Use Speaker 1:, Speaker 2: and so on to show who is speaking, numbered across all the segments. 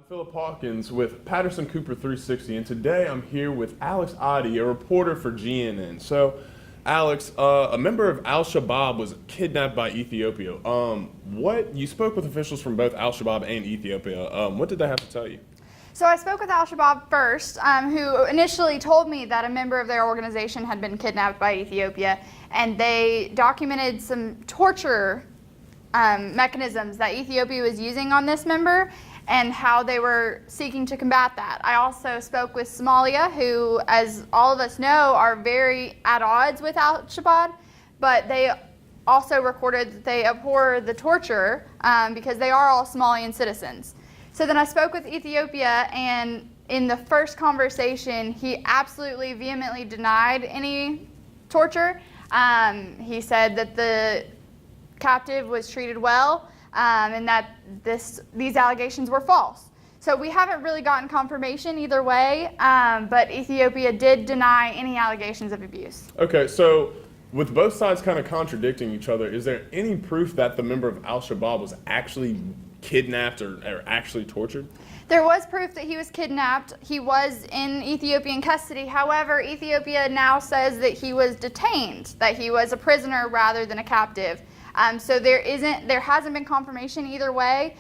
Speaker 1: Phillip Hawkins with Patterson Cooper 360, and today I'm here with Alex Adi, a reporter for GNN. So, Alex, a member of Al-Shabaab was kidnapped by Ethiopia. You spoke with officials from both Al-Shabaab and Ethiopia. What did they have to tell you?
Speaker 2: So I spoke with Al-Shabaab first, who initially told me that a member of their organization had been kidnapped by Ethiopia, and they documented some torture mechanisms that Ethiopia was using on this member and how they were seeking to combat that. I also spoke with Somalia, who, as all of us know, are very at odds with Al-Shabaab, but they also recorded that they abhor the torture because they are all Somalian citizens. So then I spoke with Ethiopia, and in the first conversation, he absolutely vehemently denied any torture. He said that the captive was treated well, and that these allegations were false. So we haven't really gotten confirmation either way, but Ethiopia did deny any allegations of abuse.
Speaker 1: Okay, so with both sides kind of contradicting each other, is there any proof that the member of Al-Shabaab was actually kidnapped or actually tortured?
Speaker 2: There was proof that he was kidnapped. He was in Ethiopian custody. However, Ethiopia now says that he was detained, that he was a prisoner rather than a captive. So there hasn't been confirmation either way.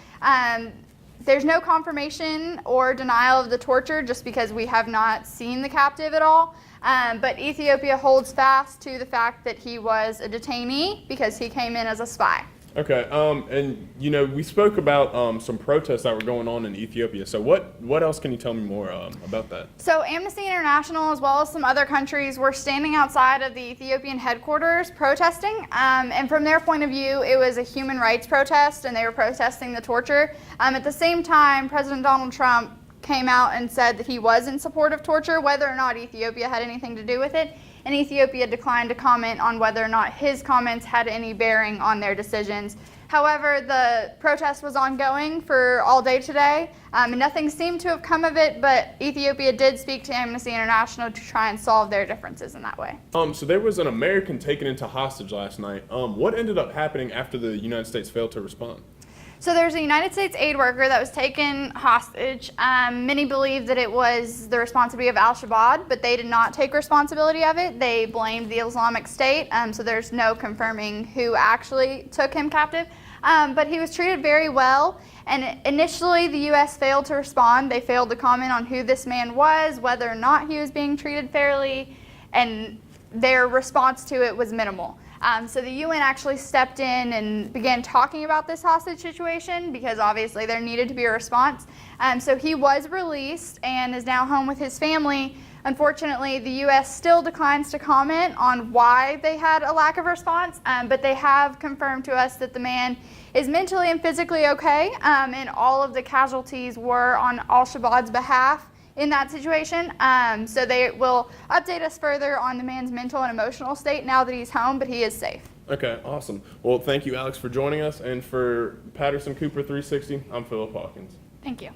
Speaker 2: There's no confirmation or denial of the torture just because we have not seen the captive at all. But Ethiopia holds fast to the fact that he was a detainee because he came in as a spy.
Speaker 1: Okay, and we spoke about some protests that were going on in Ethiopia. So what else can you tell me more about that?
Speaker 2: So Amnesty International, as well as some other countries, were standing outside of the Ethiopian headquarters protesting. And from their point of view, it was a human rights protest, and they were protesting the torture. At the same time, President Donald Trump came out and said that he was in support of torture, whether or not Ethiopia had anything to do with it. And Ethiopia declined to comment on whether or not his comments had any bearing on their decisions. However, the protest was ongoing for all day today, and nothing seemed to have come of it, but Ethiopia did speak to Amnesty International to try and solve their differences in that way.
Speaker 1: So there was an American taken into hostage last night. What ended up happening after the United States failed to respond?
Speaker 2: So there's a United States aid worker that was taken hostage. Many believe that it was the responsibility of Al-Shabaab, but they did not take responsibility of it. They blamed the Islamic State, so there's no confirming who actually took him captive. But he was treated very well, and initially the U.S. failed to respond. They failed to comment on who this man was, whether or not he was being treated fairly, and their response to it was minimal. So the UN actually stepped in and began talking about this hostage situation because obviously there needed to be a response. So he was released and is now home with his family. Unfortunately, the U.S. still declines to comment on why they had a lack of response, but they have confirmed to us that the man is mentally and physically okay, and all of the casualties were on Al-Shabaab's behalf in that situation. So they will update us further on the man's mental and emotional state now that he's home, but he is safe.
Speaker 1: Okay, awesome. Well, thank you, Alex, for joining us. And for Patterson Cooper 360, I'm Phillip Hawkins.
Speaker 2: Thank you.